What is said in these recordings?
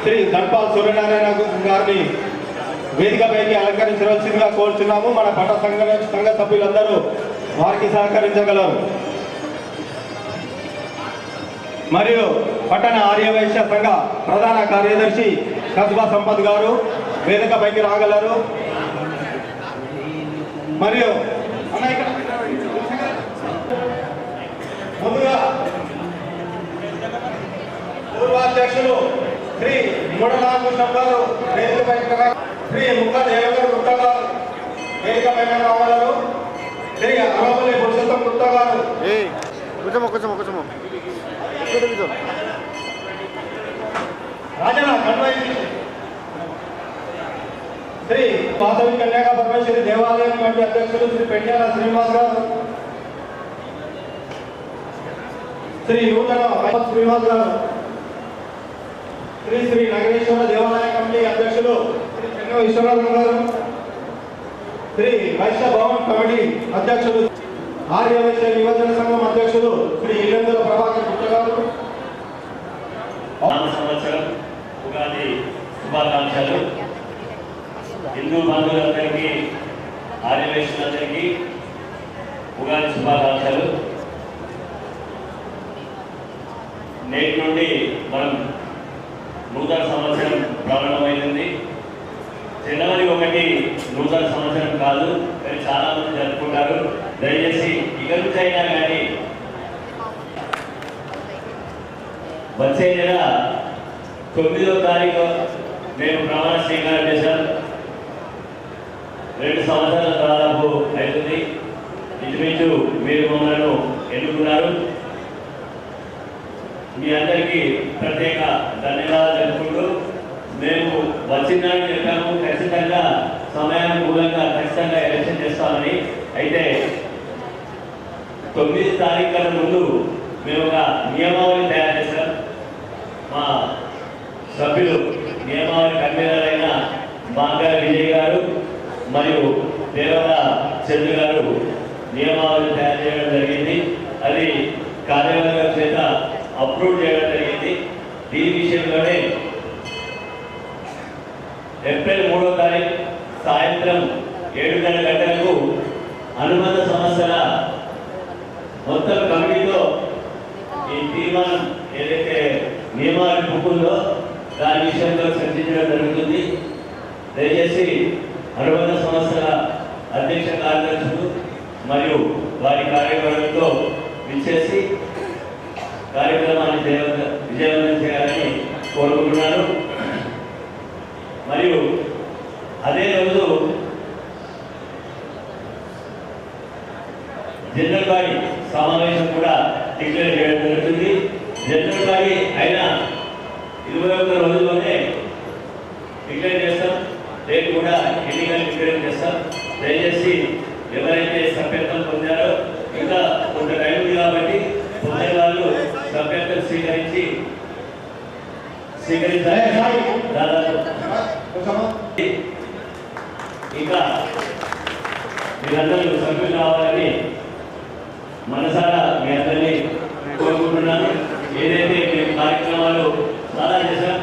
శ్రీ ధన్పాల్ సూర్యనారాయణ గారిని వేదికపైకి అలంకరించవలసిందిగా కోరుచున్నాము. మన పట్ట సంఘ సభ్యులందరూ వారికి సహకరించగలరు. మరియు పట్టణ ఆర్యవైశ్య సంఘ ప్రధాన కార్యదర్శి కస్బా సంపత్ గారు వేదికపైకి రాగలరు. మరియు ముందుగా పూర్వాధ్యక్షులు శ్రీ మూఢనాగభూషణం గారు వేదికపై, శ్రీ ముక్క దేవేంద్ర గుప్తా గారు వేదికపై రాగలరు. శ్రీ అమపల్లి పురుషోత్తం గుప్తా గారు రాజన కన్వై, శ్రీ వాసవి కన్యాక పరమేశ్వరి దేవాలయం కమిటీ అధ్యక్షులు శ్రీ పెండ్యాల శ్రీనివాస్ గారు, శ్రీ నూతన శ్రీనివాస్ గారు, శ్రీ శ్రీ నగరేశ్వర దేవాలయ కమిటీ అధ్యక్షులు శ్రీ చెన్న విశ్వనాథం గారు, శ్రీ వైశ్య భవన్ కమిటీ అధ్యక్షులు ఆర్యవైశ్య యువజన సంఘం అధ్యక్షులు శ్రీ ఇల్లందుల ప్రభాకర్ గుప్తా గారు. సంవత్సరం ఉగాది శుభాకాంక్షలు. హిందూ బంధువులందరికీ, ఆర్యవైశ్యులందరికీ ఉగాది శుభాకాంక్షలు. నేటి నుండి మనం నూతన సంవత్సరం ప్రారంభమైంది. జనవరి 1 నూతన సంవత్సరం కాదు, కానీ చాలా మంది జరుపుకుంటారు. దయచేసి ఇక నుంచి అయినా కానీ వచ్చే నెల 9వ తారీఖు మేము ప్రమాణ స్వీకారం చేశాం. 2 సంవత్సరాల దాదాపు అవుతుంది. ఇంచుమించు మీరు మమ్మల్ని ఎన్నుకున్నారు. మీ అందరికీ ప్రత్యేక ధన్యవాదాలు తెలుపుకుంటూ, మేము వచ్చిందని చెప్పాము, ఖచ్చితంగా సమయానుకూలంగా ఖచ్చితంగా ఎలక్షన్ చేస్తామని. అయితే 9 తారీఖుల ముందు మేము ఒక నియమావళి తయారు చేశాం. మా సభ్యులు నియమావళి కన్వీనర్ అయిన మాంగళ విజయ్ గారు మరియు దేవర చంద్ర గారు నియమావళి తయారు చేయడం జరిగింది. అది కార్యవర్గం చేత అప్రూవ్ చేయడం జరిగింది. దీని విషయంలోనే ఏప్రిల్ 3వ తారీఖు సాయంత్రం 7:30 గంటలకు అనుబంధ సంస్థల మొత్తం కమిటీతో ఈ తీర్మానం ఏదైతే నియమావళి బుక్ ఉందో దాని విషయంలో చర్చించడం జరుగుతుంది. దయచేసి అనుబంధ సంస్థల అధ్యక్ష కార్యదర్శులు మరియు వారి కార్యవర్గంతో విచ్చేసి కార్యక్రమాన్ని విజయవంతం చేయాలని కోరుకుంటున్నాను. మరియు అదే రోజు జనరల్ బాడీ సమావేశం కూడా డిక్లేర్ చేయడం జరుగుతుంది. జనరల్ బాడీ అయిన 21 రోజుల్లోనే డిక్లేర్ చేస్తాం. రేపు కూడా ఎన్నికలు డిక్లేర్ చేస్తాం. దయచేసి ఎవరైతే సభ్యత్వం పొందారో ఇంకా కొంత టైం ఉంది కాబట్టి పొందే వాళ్ళు సభ్యత్వం స్వీకరించాలి. దాదాపు ఇంకా మీరందరూ సభ్యులు కావాలని మనసారా మీ అందరినీ కోరుకుంటున్నాను. ఏదైతే మేము కార్యక్రమాలు చాలా చేశాం,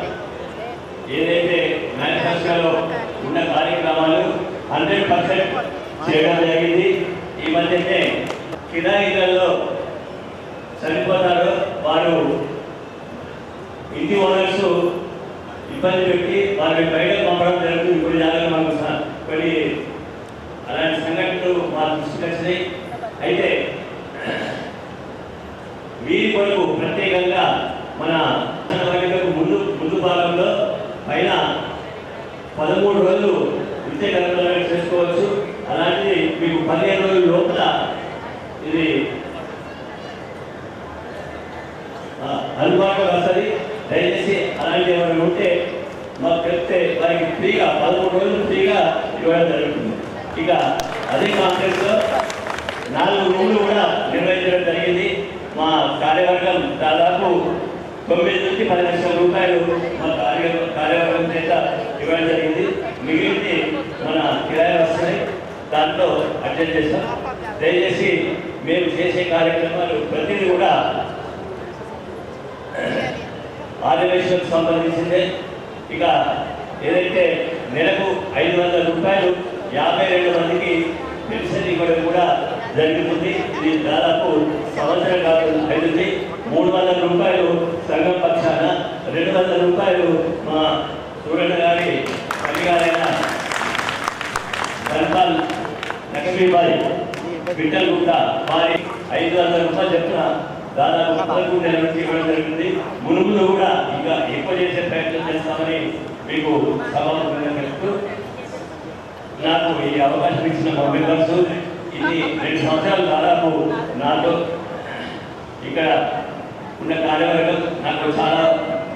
ఏదైతే మేనిఫెస్టోలో ఉన్న కార్యక్రమాలు 100% చేయడం జరిగింది. ఈ మధ్యనే కిరాయిలలో చనిపోతారు, వారు ఇంటి ఓనర్స్ ఇబ్బంది పెట్టి వారిని బయటకు పంపడం జరుగుతుంది. కొన్ని జాగ్రత్తలు మనకు కొన్ని అలాంటి సంఘటనలు మా దృష్టికి వచ్చినాయి. అయితే వీరి కొరకు ప్రత్యేకంగా మన ముందు భాగంలో పైన 13 రోజులు విద్య కార్యక్రమాలు చేసుకోవచ్చు. అలాంటిది మీకు 15 రోజుల లోపల ఇది అందుబాటులో వస్తుంది. దయచేసి అలాంటి ఏమైనా ఉంటే మాకు చెప్తే వారికి ఫ్రీగా 13 రోజులు ఫ్రీగా ఇవ్వడం జరుగుతుంది. ఇక అదే కాన్ఫరెన్స్లో 4 రూమ్లు కూడా నిర్వహించడం జరిగింది. మా కార్యవర్గం దాదాపు 9 నుంచి 10 లక్షల రూపాయలు మా కార్యవర్గం చేత ఇవ్వడం జరిగింది. మిగిలింది మన కిరాయి వస్తున్నాయి, దాంట్లో అటెండ్ చేస్తాం. దయచేసి మేము చేసే కార్యక్రమాలు ప్రతిదీ కూడా ఆదివేశాలకు సంబంధించిందే. ఇక ఏదైతే నెలకు 500 రూపాయలు 52 మందికి పెన్షన్ ఇవ్వడం కూడా జరుగుతుంది. ఇది దాదాపు సంవత్సరం కాదు అవుతుంది. 300 రూపాయలు సంఘం పక్షాన, 200 రూపాయలు మా సూరన్న గారి తల్లిగారైన ధన్పాల్ లక్ష్మీబాయి బిడ్డలు కూడా వారి 500 రూపాయలు చెప్తున్న దాదాపు 11 నెలల నుంచి ఇవ్వడం జరుగుతుంది. మునుములు కూడా ఇంకా ఎక్కువ చేసే ప్రయత్నం చేస్తామని మీకు సభాముఖంగా చెప్తూ, నాకు ఈ అవకాశం ఇచ్చిన మా మెంబర్స్ ఇది 2 సంవత్సరాలు దాదాపు నాతో ఇక్కడ ఉన్న కార్యవర్గం నాకు చాలా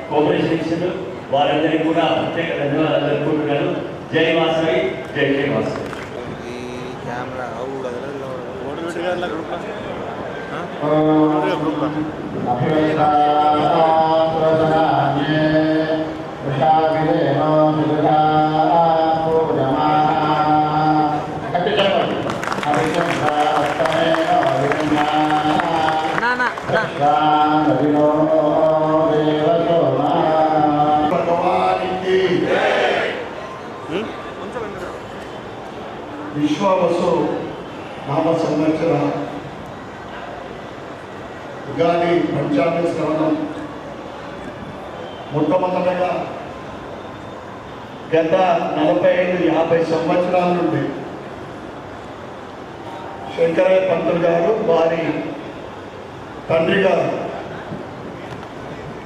కోఆపరేషన్ ఇచ్చారు. వారందరికీ కూడా ప్రత్యేక ధన్యవాదాలు జరుపుకుంటున్నాను. జై వాసవి, జై జై వాసవి. విశ్వావసు నామ సంవత్సర ఉగాది పంచాంగ శ్రవణం మొట్టమొదటగా గత 45-50 సంవత్సరాల నుండి శంకరయ్య పంతులు గారు, వారి తండ్రి గారు,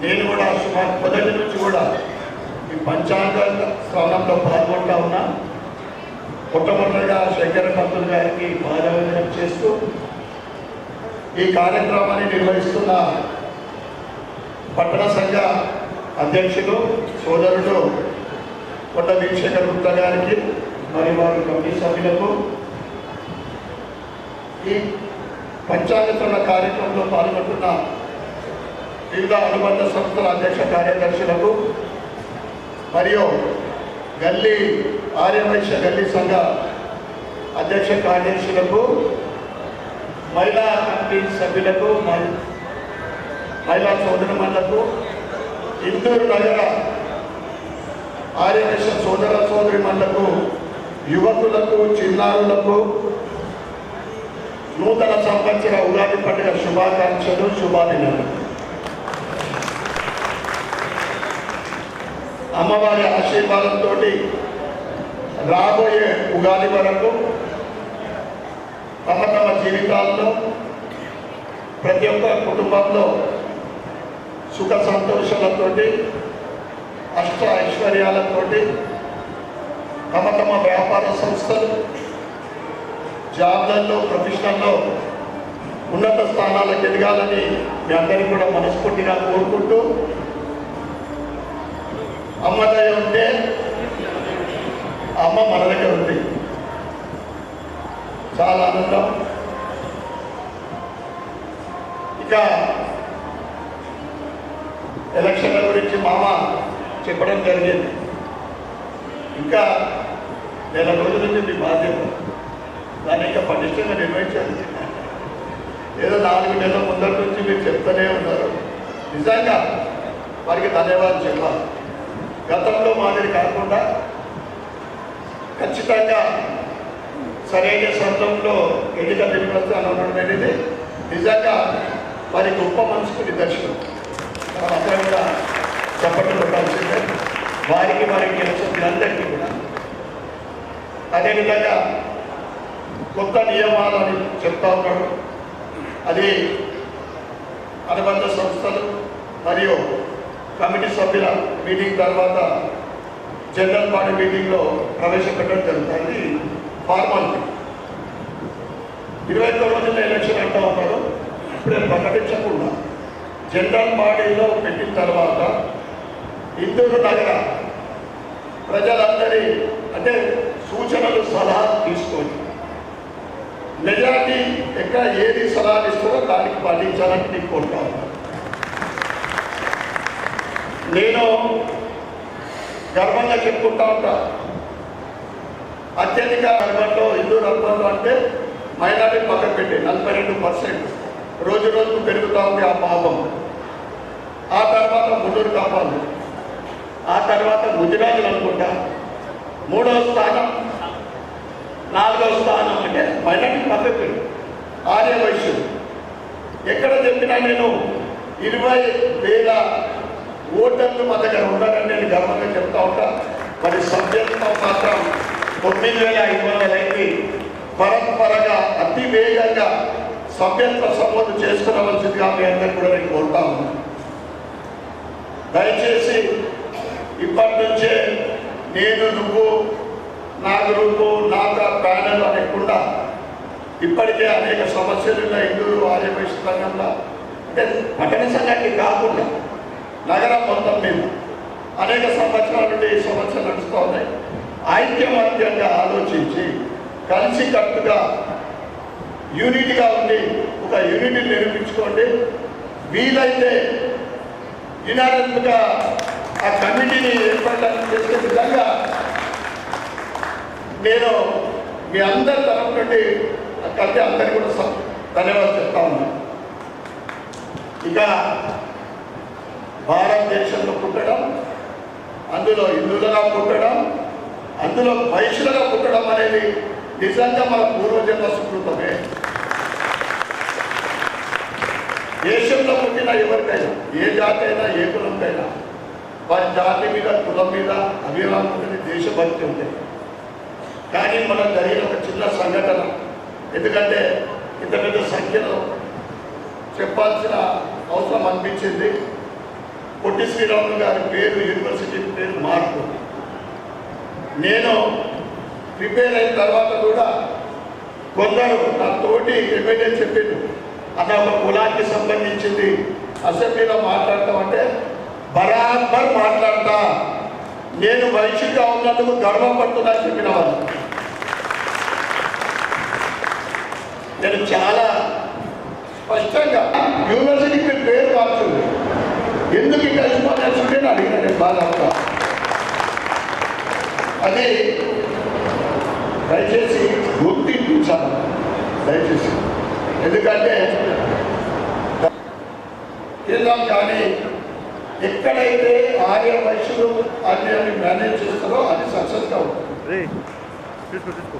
నేను కూడా సుమారు మొదటి నుంచి కూడా ఈ పంచాంగ శ్రవణంలో పాల్గొంటా ఉన్నా. మొట్టమొదటిగా శంకర పంతులు గారికి పాదవందనం చేస్తూ ఈ కార్యక్రమాన్ని నిర్వహిస్తున్న పట్టణ సంఘ అధ్యక్షులు సోదరుడు కొండ వీక్షకర్ గుప్తా గారికి మరియు వారి కమిటీ సభ్యులకు, ఈ పంచాంగ కార్యక్రమంలో పాల్గొంటున్న వివిధ అనుబంధ సంస్థల అధ్యక్ష కార్యదర్శులకు మరియు గల్లీ ఆర్యవైశ్య గల్లీ సంఘ అధ్యక్ష కార్యదర్శులకు, మహిళా కమిటీ సభ్యులకు, మహిళా సోదరులకు, ఇందూరు నగర ఆర్యవైశ్య సోదర సోదరిమణులకు, యువకులకు, చిన్నారులకు నూతన సంవత్సర ఉగాది పండుగ శుభాకాంక్షలు, శుభాదినాలు. అమ్మవారి ఆశీర్వాదంతో రాబోయే ఉగాది వరకు తమ తమ జీవితాల్లో ప్రతి ఒక్క కుటుంబంలో సుఖ సంతోషాలతోటి, అష్ట ఐశ్వర్యాలతోటి తమ తమ వ్యాపార సంస్థలు, జాబ్లలో, ప్రొఫెషనల్లో ఉన్నత స్థానాలకు ఎదగాలని మీ అందరికీ కూడా మనస్ఫూర్తిగా కోరుకుంటూ, అమ్మ దయ ఉంటే అమ్మ మన దగ్గర ఉంది. చాలా ఆనందం. ఇక ఎలక్షన్ల గురించి మామ చెప్పడం జరిగింది. ఇంకా నెల రోజుల నుంచి మీ బాధ్యత, దాన్ని ఇంకా పటిష్టంగా నిర్వహించండి. ఏదో 4 నెలల ముందర నుంచి మీరు చెప్తూనే ఉన్నారు. నిజంగా వారికి ధన్యవాదాలు చెప్పాలి. గతంలో మాదిరి కాకుండా ఖచ్చితంగా సరైన సమయంలో ఎన్నికల నిర్వహిస్తాను అనడం అనేది నిజంగా వారి గొప్ప మనసుకు నిదర్శనం. అందరూ కూడా చెప్పట్లు పెట్టాల్సిందే వారికి సభ్యులందరికీ కూడా. అదేవిధంగా కొత్త నియమాలని చెప్తా ఉన్నాడు. అది అనుబంధ సంస్థలు మరియు కమిటీ సభ్యుల మీటింగ్ తర్వాత జనరల్ బాడీ మీటింగ్లో ప్రవేశపెట్టడం జరుగుతుంది. ఫార్మాలిటీ 21 రోజుల ఎలక్షన్ అంటూ ఉన్నారు. ఇప్పుడే ప్రకటించకుండా జనరల్ బాడీలో పెట్టిన తర్వాత ఇందూరు నగర ప్రజలందరి అంటే సూచనలు సలహాలు తీసుకొని మెజారిటీ ఎక్కడ ఏది సలహాలు ఇస్తారో దానికి పాటించాలని నేను కోరుతా ఉన్నాను. నేను గర్వంగా చెప్పుకుంటా ఉంటా, అత్యధిక అర్బన్లో ఇందూరు అర్బన్లో అంటే మైనారిటీ పక్కన పెట్టి 42% రోజు రోజుకు పెరుగుతూ ఉంది ఆ పాపం. ఆ తర్వాత మున్నూరు కాపాలు, ఆ తర్వాత గుజరాతులు అనుకుంటా 3వ స్థానం, 4వ స్థానం అంటే మైనారిటీ పక్కన పెట్టి ఆర్య వైశ్యులు. ఎక్కడ చెప్పినా నేను 20,000 ఓటర్లు మా దగ్గర ఉన్నారని నేను గర్వంగా చెప్తా ఉంటా. మరి సభ్యత్వం మాత్రం 9,500 అయింది. పరంపరగా అతి వేగంగా సభ్యత్వ సమోదు చేసుకునవలసిందిగా మీ అందరికీ కూడా నేను కోరుతా ఉన్నాను. దయచేసి ఇప్పటి నుంచే నేను నువ్వు నా గ్రూపు నా ప్యానెల్ అనకుండా ఇప్పటికే అనేక సమస్యలు ఉన్నాయి ఇందూరు ఆర్యవైశ్య సంఘంలో. అంటే పట్టణ సంఘానికి కాకుండా నగరం మొత్తం మీద అనేక సంవత్సరాల నుండి ఈ సమస్యలు నడుస్తూ ఉన్నాయి. ఐక్యమత్యంగా ఆలోచించి కలిసికట్టుగా యూనిట్గా ఉండి ఒక యూనిట్ని నిర్మించుకోండి. వీలైతే యునానిమస్గా ఆ కమిటీని ఏర్పాటు చేసే విధంగా నేను మీ అందరి తరఫు నుండి కలిసి అందరికీ కూడా ధన్యవాదాలు చెప్తా ఉన్నాను. ఇక భారతదేశంలో పుట్టడం, అందులో హిందువులుగా పుట్టడం, అందులో వైశ్యులుగా పుట్టడం అనేది నిజంగా మన పూర్వజన్మ సుకృతమే. దేశంలో పుట్టిన ఎవరికైనా ఏ జాతి అయినా ఏ కులంకైనా వారి జాతి మీద కులం మీద అభిమానం ఉంటుంది, దేశభక్తి ఉంటుంది. కానీ మనం జరిగిన ఒక చిన్న సంఘటన, ఎందుకంటే ఇంత పెద్ద సంఖ్యలో చెప్పాల్సిన అవసరం అనిపించింది. పొట్టి శ్రీరాములు గారి పేరు యూనివర్సిటీ పేరు మార్పు. నేను ప్రిపేర్ అయిన తర్వాత కూడా కొందరు నా తోటి ఎమ్మెల్యే చెప్పిండు, అన్న ఒక కులానికి సంబంధించింది అసెంబ్లీలో మాట్లాడతామంటే బరాబర్ మాట్లాడతా, నేను వైశ్యంగా ఉన్నందుకు గర్వపడుతున్నా చెప్పిన వాళ్ళు. నేను చాలా స్పష్టంగా యూనివర్సిటీకి పేరు మార్చుంది, ఎందుకు ఇక్కడ కలిసిపోతే అడిగిన నేను బాగా అది దయచేసి గుర్తించాలి దయచేసి. ఎందుకంటే కేంద్రం కానీ ఎక్కడైతే ఆర్య వైశ్యులు ఆర్యాన్ని మేనేజ్ చేస్తారో అది సక్సెస్గా ఉంటుంది.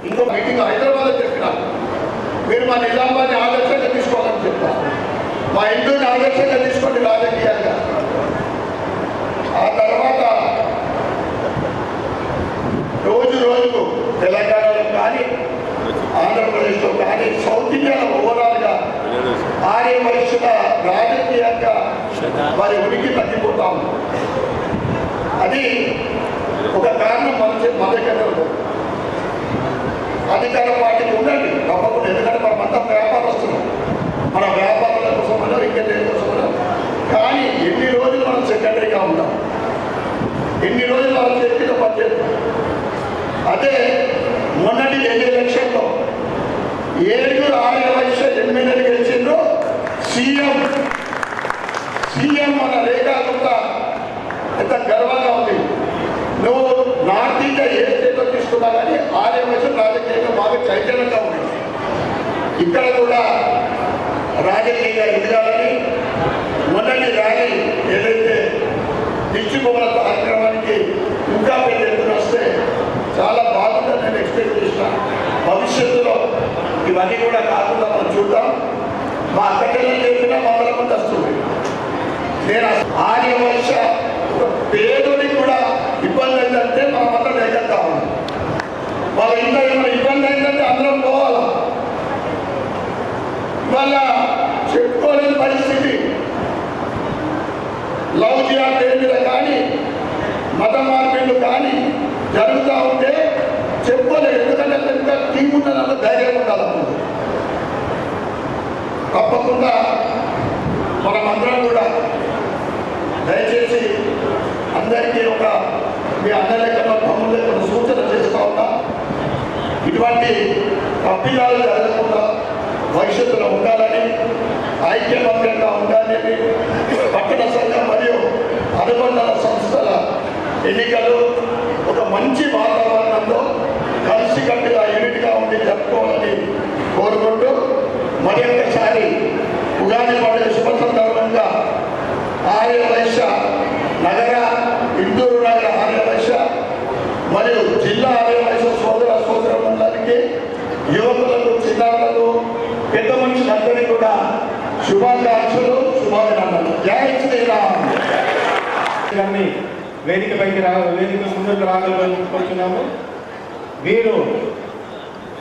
ఇంకో మీటింగ్ హైదరాబాద్లో చెప్పిన మీరు మా నిజామాబాద్ని ఆదర్శంగా తీసుకోవాలని చెప్తారు, మా ఇంటిని ఆదర్శంగా తీసుకోండి రాజకీయంగా. ఆ తర్వాత రోజు రోజుకు తెలంగాణలో కానీ ఆంధ్రప్రదేశ్లో కానీ సౌత్ ఇండియాలో ఓవరాల్గా ఆర్య వైశ్యుల రాజకీయంగా వారి ఉనికి తగ్గిపోతాం. అది ఒక కారణం మన దగ్గర ఉంటుంది. అధికార పార్టీకి ఉండండి తప్పకుండా, ఎందుకంటే మనమంతా వ్యాపారస్తున్నాం, మన వ్యాపారాల కోసమో ఇంకా దేనికోసమో. కానీ ఎన్ని రోజులు మనం సెక్రటరీగా ఉంటాం, ఎన్ని రోజులు మనం చేతిలో పనిచేస్తాం. అదే మొన్నటి ఎలక్షన్లో 7 ఆర్య వైశ్య ఎమ్మెల్యేలు గెలిచిండ్రు. సీఎం మన రేఖా గుప్తా ఎంత గర్వంగా ఉంది. నువ్వు నార్త్ ఇండియా ఏ స్టేట్లో తీసుకున్నా కానీ ఆర్య వైశ్య రాజకీయంగా బాగా చైతన్యంగా ఉంది. ఇక్కడ కూడా రాజకీయంగా ఎదగాలని మొన్నటి ర్యాలీ ఏదైతే దిష్టిబొమ్మల కార్యక్రమానికి ఇంకా పెద్ద ఎత్తున వస్తే చాలా బాగుంటుంది. నేను ఎక్స్పెక్ట్ చేసిన భవిష్యత్తులో ఇవన్నీ కూడా కాకుండా మనం చూద్దాం. మా అక్కచెల్లెలు చెప్పినా వందల మంది వస్తుంది. నేను ఆర్యవైశ్య పేదోడికి కూడా ఇబ్బంది అయిందంటే మనం అందరం దగ్గర కావాలి. వాళ్ళ ఇంట్లో ఏమైనా ఇబ్బంది అయిందంటే అందరం పోవాలా. ఇవాళ చెప్పుకోలేని పరిస్థితి లవ్ జిహాద్ పేరు మీద కానీ మత మార్పిళ్ళు కానీ జరుగుతూ ఉంటే చెప్పుకోలేదు. ఎందుకంటే ఇంకా టీం ఉన్నదంతా ధైర్యం ఉండాలి. తప్పకుండా మనమందరం కూడా దయచేసి అందరికీ ఒక మీ అన్నలేఖలో తమ్ముళ్ళ సూచన చేస్తూ ఉన్నా. ఇటువంటి తప్పిదాలు జరగకుండా భవిష్యత్తులో ఉండాలని, ఐక్యమత్యంగా ఉండాలని పట్టణ సంఘం మరియు అనుబంధ సంస్థల ఎన్నికలు ఒక మంచి వాతావరణంలో కలిసికట్టుగా యూనిట్గా ఉండి జరుపుకోవాలని కోరుకుంటూ మరి ఒక్కసారి ఉగాది పండుగ శుభ సందర్భంగా ఆర్యవైశ్య నగర ఇందూరు నగర ఆర్యవైశ్య మరియు జిల్లా ఆర్యవైశ్య సోదర సోదరులందరికీ యువకులకు చిన్నారులకు పెద్ద మనుషులందరికీ కూడా శుభాకాంక్షలు శుభాభినందనలు. జై శ్రీరామ్. వేదిక ముందుకు రాగలుగుతున్నాము. వీరు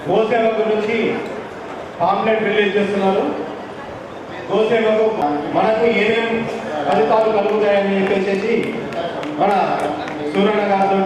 గోసేవ గురించి పాంప్లెట్ రిలీజ్ చేస్తున్నారు. గోసేవకు మనకు ఏమేమి ఫలితాలు కలుగుతాయని చెప్పేసి మన సూరన్న గారితో